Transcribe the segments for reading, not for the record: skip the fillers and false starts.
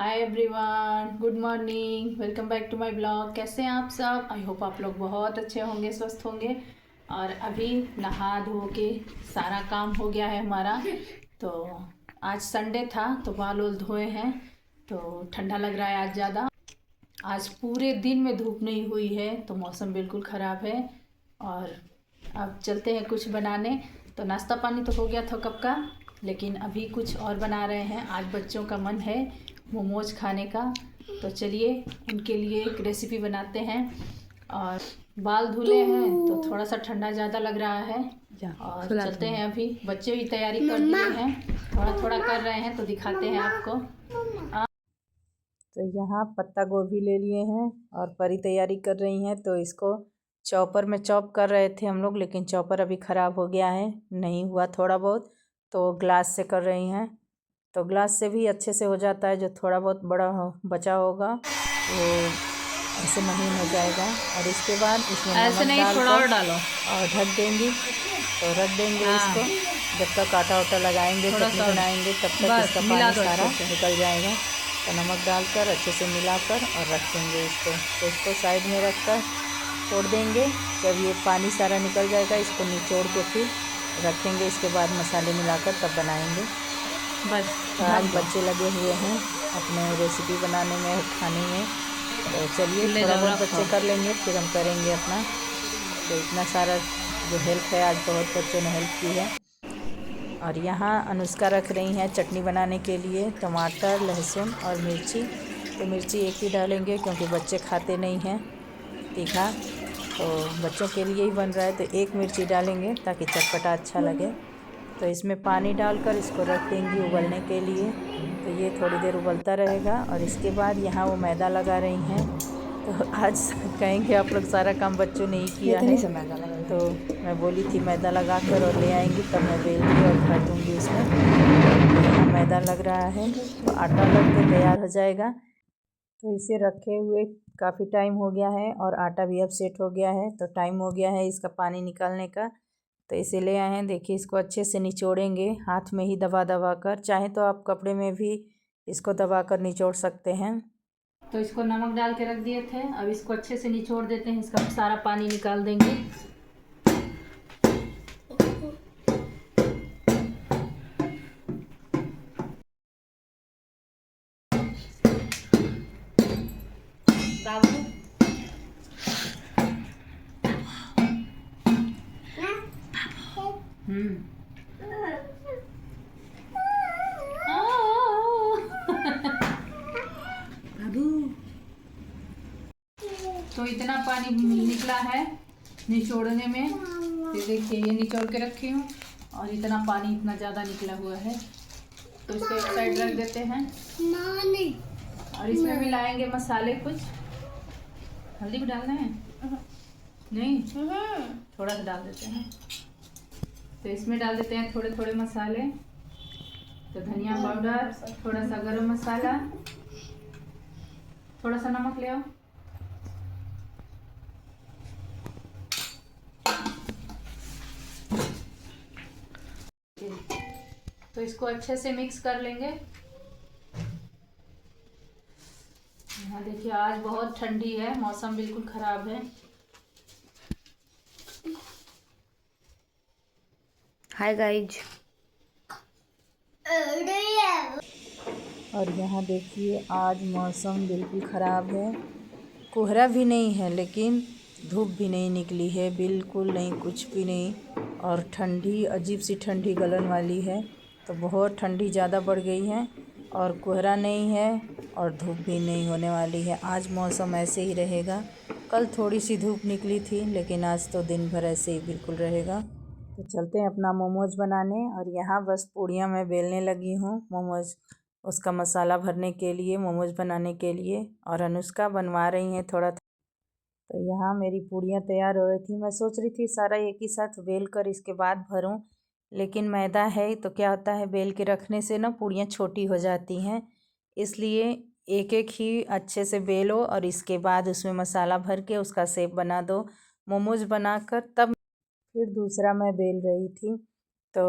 Hi everyone, good morning, welcome back to my blog. कैसे हैं आप सब? आई होप आप लोग बहुत अच्छे होंगे, स्वस्थ होंगे। और अभी नहा धो के सारा काम हो गया है हमारा। तो आज संडे था तो बाल उल धोए हैं। तो ठंडा लग रहा है आज ज़्यादा। आज पूरे दिन में धूप नहीं हुई है तो मौसम बिल्कुल ख़राब है। और अब चलते हैं कुछ बनाने। तो नाश्ता पानी तो हो गया था कब का, लेकिन अभी कुछ और बना रहे हैं। आज बच्चों का मन है मोमोज खाने का, तो चलिए उनके लिए एक रेसिपी बनाते हैं। और बाल धुले हैं तो थोड़ा सा ठंडा ज़्यादा लग रहा है। और चलते हैं, अभी बच्चे भी तैयारी कर दिए हैं, थोड़ा थोड़ा कर रहे हैं तो दिखाते हैं आपको। तो यहाँ पत्ता गोभी ले लिए हैं और परी तैयारी कर रही हैं। तो इसको चॉपर में चॉप कर रहे थे हम लोग, लेकिन चॉपर अभी ख़राब हो गया है, नहीं हुआ थोड़ा बहुत, तो ग्लास से कर रही हैं। तो ग्लास से भी अच्छे से हो जाता है, जो थोड़ा बहुत बड़ा बचा होगा वो ऐसे महीन हो जाएगा। और इसके बाद इसमें ऐसे नमक नहीं, डाल थोड़ा और कर डालो और ढक देंगी। तो रख देंगे हाँ, इसको, जब तक आटा वाटा लगाएंगे, थोड़ा चटनी सा और। बनाएंगे, तब तक बस इसका मिला पानी दो सारा अच्छे से। निकल जाएगा। तो नमक डालकर अच्छे से मिलाकर और रख देंगे इसको। तो इसको साइड में रख कर छोड़ देंगे। जब ये पानी सारा निकल जाएगा, इसको निचोड़ के फिर रखेंगे। इसके बाद मसाले मिलाकर तब बनाएंगे। बस तो आज ढक दो। बच्चे लगे हुए हैं अपने रेसिपी बनाने में, खाने में। तो चलिए ले थोड़ा जाओ बहुत रखो। बच्चे कर लेंगे, फिर हम करेंगे अपना। तो इतना सारा जो हेल्प है, आज बहुत बच्चों ने हेल्प की है। और यहाँ अनुष्का रख रही हैं चटनी बनाने के लिए टमाटर, लहसुन और मिर्ची। तो मिर्ची एक ही डालेंगे क्योंकि बच्चे खाते नहीं हैं तीखा, तो बच्चों के लिए ही बन रहा है, तो एक मिर्ची डालेंगे ताकि चटपटा अच्छा लगे। तो इसमें पानी डालकर इसको रख देंगी उबलने के लिए। तो ये थोड़ी देर उबलता रहेगा। और इसके बाद यहाँ वो मैदा लगा रही हैं। तो आज कहेंगे आप लोग सारा काम बच्चों ने ही किया है। तो मैं बोली थी मैदा लगा कर और ले आएंगी, तब मैं बेलूँगी और भर दूँगी उसमें। यहाँ मैदा लग रहा है तो आटा लग के तैयार हो जाएगा। तो इसे रखे हुए काफ़ी टाइम हो गया है और आटा भी अब सेट हो गया है। तो टाइम हो गया है इसका पानी निकालने का। तो इसे ले आए हैं। देखिए इसको अच्छे से निचोड़ेंगे हाथ में ही दबा दबा कर, चाहे तो आप कपड़े में भी इसको दबा कर निचोड़ सकते हैं। तो इसको नमक डाल के रख दिए थे, अब इसको अच्छे से निचोड़ देते हैं, इसका सारा पानी निकाल देंगे। बाबू बाबू। तो इतना पानी निकला है निचोड़ने में। ये देखिए, ये निचोड़ के रखी हूँ और इतना पानी इतना ज़्यादा निकला हुआ है। तो इसको एक साइड रख देते हैं और इसमें मिलाएंगे मसाले कुछ। हल्दी भी डालना है? नहीं, थोड़ा सा डाल देते हैं। तो इसमें डाल देते हैं थोड़े थोड़े मसाले। तो धनिया पाउडर, थोड़ा सा गरम मसाला, थोड़ा सा नमक ले आओ। तो इसको अच्छे से मिक्स कर लेंगे। यहाँ देखिए, आज बहुत ठंडी है, मौसम बिल्कुल ख़राब है। Hi guys. और यहाँ देखिए आज मौसम बिल्कुल ख़राब है। कोहरा भी नहीं है, लेकिन धूप भी नहीं निकली है, बिल्कुल नहीं, कुछ भी नहीं। और ठंडी, अजीब सी ठंडी गलन वाली है। तो बहुत ठंडी ज़्यादा बढ़ गई है। और कोहरा नहीं है और धूप भी नहीं होने वाली है। आज मौसम ऐसे ही रहेगा। कल थोड़ी सी धूप निकली थी, लेकिन आज तो दिन भर ऐसे ही बिल्कुल रहेगा। तो चलते हैं अपना मोमोज बनाने। और यहाँ बस पूड़ियाँ मैं बेलने लगी हूँ मोमोज, उसका मसाला भरने के लिए, मोमोज बनाने के लिए। और अनुष्का बनवा रही हैं थोड़ा। तो यहाँ मेरी पूड़ियाँ तैयार हो रही थी। मैं सोच रही थी सारा एक ही साथ बेल कर इसके बाद भरूं, लेकिन मैदा है तो क्या होता है, बेल के रखने से ना पूड़ियाँ छोटी हो जाती हैं। इसलिए एक एक ही अच्छे से बेलो और इसके बाद उसमें मसाला भर के उसका शेप बना दो मोमोज बनाकर। तब फिर दूसरा मैं बेल रही थी। तो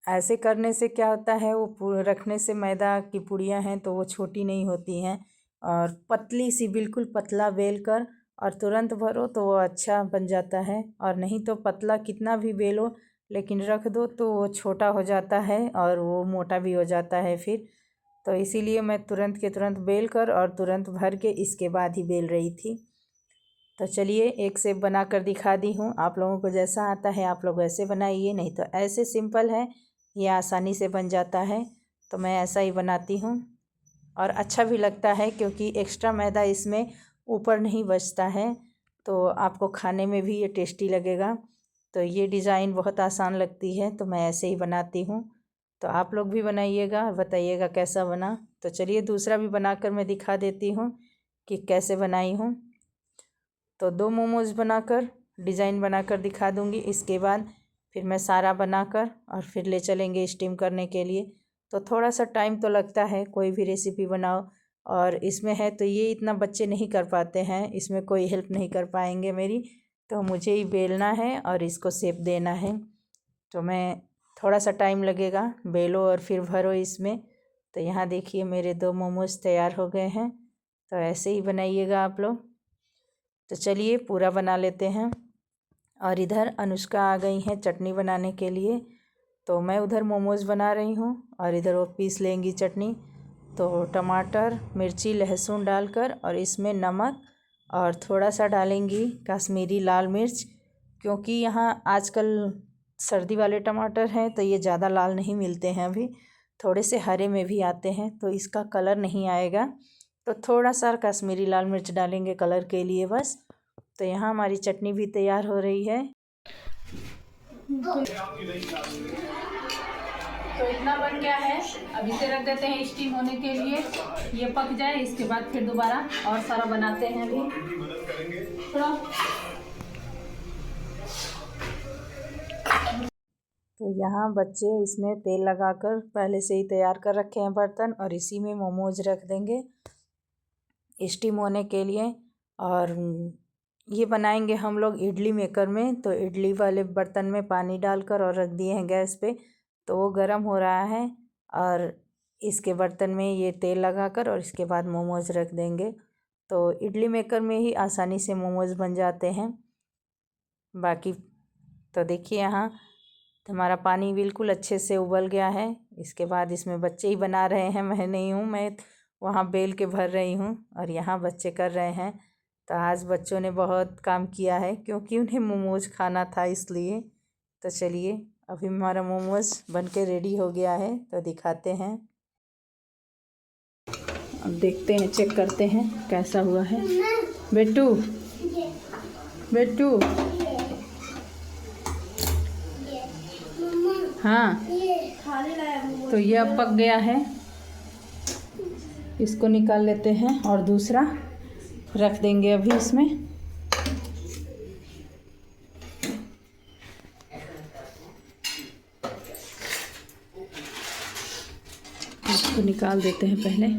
ऐसे करने से क्या होता है, वो रखने से मैदा की पुड़ियाँ हैं तो वो छोटी नहीं होती हैं, और पतली सी बिल्कुल पतला बेल कर और तुरंत भरो तो वो अच्छा बन जाता है। और नहीं तो पतला कितना भी बेलो लेकिन रख दो तो वो छोटा हो जाता है और वो मोटा भी हो जाता है फिर। तो इसीलिए मैं तुरंत के तुरंत बेल कर और तुरंत भर के इसके बाद ही बेल रही थी। तो चलिए एक सेब बना कर दिखा दी हूँ। आप लोगों को जैसा आता है आप लोग वैसे बनाइए, नहीं तो ऐसे सिंपल है, ये आसानी से बन जाता है। तो मैं ऐसा ही बनाती हूँ और अच्छा भी लगता है क्योंकि एक्स्ट्रा मैदा इसमें ऊपर नहीं बचता है, तो आपको खाने में भी ये टेस्टी लगेगा। तो ये डिज़ाइन बहुत आसान लगती है तो मैं ऐसे ही बनाती हूँ। तो आप लोग भी बनाइएगा, बताइएगा कैसा बना। तो चलिए दूसरा भी बनाकर मैं दिखा देती हूँ कि कैसे बनाई हूँ। तो 2 मोमोज़ बनाकर डिज़ाइन बनाकर दिखा दूँगी। इसके बाद फिर मैं सारा बनाकर और फिर ले चलेंगे स्टीम करने के लिए। तो थोड़ा सा टाइम तो लगता है कोई भी रेसिपी बनाओ, और इसमें है तो ये इतना बच्चे नहीं कर पाते हैं, इसमें कोई हेल्प नहीं कर पाएंगे मेरी। तो मुझे ही बेलना है और इसको शेप देना है। तो मैं थोड़ा सा टाइम लगेगा, बेलो और फिर भरो इसमें। तो यहाँ देखिए मेरे 2 मोमोज़ तैयार हो गए हैं। तो ऐसे ही बनाइएगा आप लोग। तो चलिए पूरा बना लेते हैं। और इधर अनुष्का आ गई हैं चटनी बनाने के लिए। तो मैं उधर मोमोज़ बना रही हूँ और इधर वो पीस लेंगी चटनी। तो टमाटर मिर्ची लहसुन डालकर और इसमें नमक और थोड़ा सा डालेंगी कश्मीरी लाल मिर्च, क्योंकि यहाँ आजकल सर्दी वाले टमाटर हैं तो ये ज़्यादा लाल नहीं मिलते हैं, अभी थोड़े से हरे में भी आते हैं तो इसका कलर नहीं आएगा। तो थोड़ा सा कश्मीरी लाल मिर्च डालेंगे कलर के लिए बस। तो यहाँ हमारी चटनी भी तैयार हो रही है। तो इतना बन गया है, अब इसे रख देते हैं स्टीम होने के लिए, ये पक जाए। इसके बाद फिर दोबारा और सारा बनाते हैं अभी थोड़ा। तो यहाँ बच्चे इसमें तेल लगाकर पहले से ही तैयार कर रखे हैं बर्तन, और इसी में मोमोज रख देंगे स्टीम होने के लिए। और ये बनाएंगे हम लोग इडली मेकर में। तो इडली वाले बर्तन में पानी डालकर और रख दिए हैं गैस पे, तो वो गर्म हो रहा है। और इसके बर्तन में ये तेल लगाकर और इसके बाद मोमोज रख देंगे। तो इडली मेकर में ही आसानी से मोमोज बन जाते हैं। बाकी तो देखिए यहाँ हमारा पानी बिल्कुल अच्छे से उबल गया है। इसके बाद इसमें बच्चे ही बना रहे हैं, मैं नहीं हूँ, मैं वहाँ बेल के भर रही हूँ और यहाँ बच्चे कर रहे हैं। तो आज बच्चों ने बहुत काम किया है क्योंकि उन्हें मोमोज खाना था इसलिए। तो चलिए अभी हमारा मोमोज बन के रेडी हो गया है, तो दिखाते हैं। अब देखते हैं, चेक करते हैं कैसा हुआ है। बेटू बेटू हाँ, तो ये अब पक गया है, इसको निकाल लेते हैं और दूसरा रख देंगे अभी इसमें। इसको निकाल देते हैं पहले।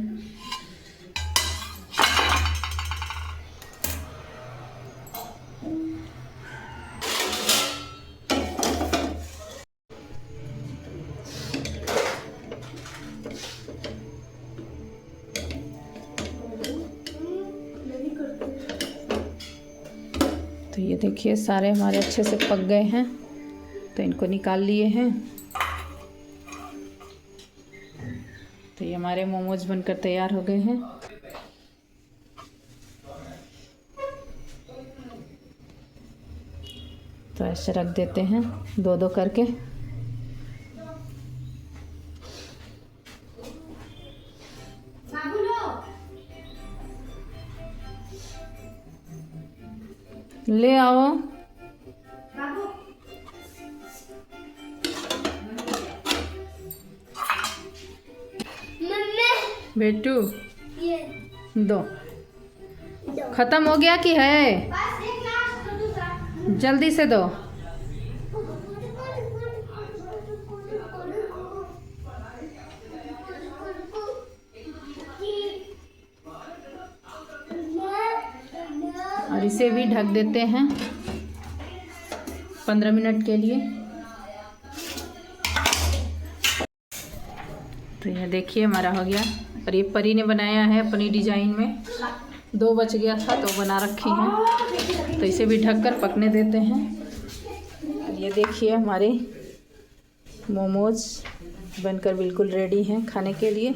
तो ये देखिए सारे हमारे अच्छे से पक गए हैं, तो इनको निकाल लिए हैं। तो ये हमारे मोमोज बनकर तैयार हो गए हैं। तो ऐसे रख देते हैं 2-2 करके। ले आओ। बेटू दो, खत्म हो गया कि है? जल्दी से दो। और इसे भी ढक देते हैं 15 मिनट के लिए। तो ये देखिए हमारा हो गया। और ये परी ने बनाया है अपनी डिजाइन में, 2 बच गया था तो बना रखी हैं, तो इसे भी ढककर पकने देते हैं। और ये देखिए हमारे मोमोज बनकर बिल्कुल रेडी हैं खाने के लिए।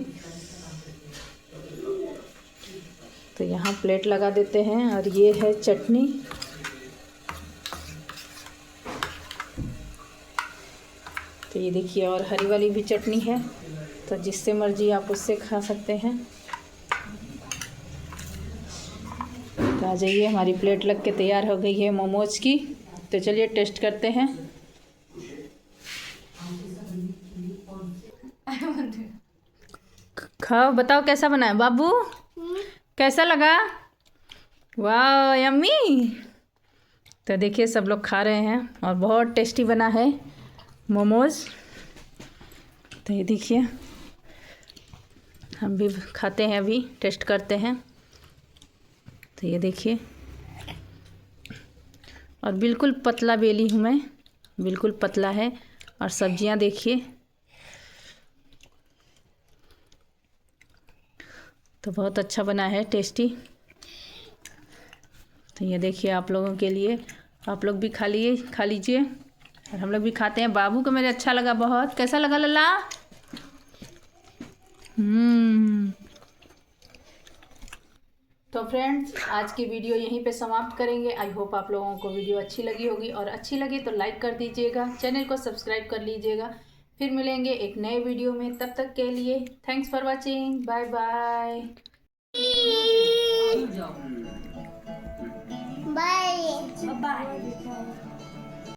तो यहाँ प्लेट लगा देते हैं। और ये है चटनी, तो ये देखिए, और हरी वाली भी चटनी है, तो जिससे मर्जी आप उससे खा सकते हैं। तो आ जाइए, हमारी प्लेट लग के तैयार हो गई है मोमोज की। तो चलिए टेस्ट करते हैं। खाओ, बताओ कैसा बना है बाबू, कैसा लगा? वाह यम्मी। तो देखिए सब लोग खा रहे हैं और बहुत टेस्टी बना है मोमोज। तो ये देखिए, हम भी खाते हैं, अभी टेस्ट करते हैं। तो ये देखिए, और बिल्कुल पतला बेली हूँ मैं, बिल्कुल पतला है। और सब्जियां देखिए, तो बहुत अच्छा बना है, टेस्टी। तो ये देखिए आप लोगों के लिए, आप लोग भी खा लीजिए और हम लोग भी खाते हैं। बाबू को मेरे अच्छा लगा बहुत। कैसा लगा लल्ला? तो फ्रेंड्स, आज की वीडियो यहीं पे समाप्त करेंगे। आई होप आप लोगों को वीडियो अच्छी लगी होगी, और अच्छी लगी तो लाइक कर दीजिएगा, चैनल को सब्सक्राइब कर लीजिएगा। फिर मिलेंगे एक नए वीडियो में, तब तक के लिए thanks for watching, bye bye. Bye bye.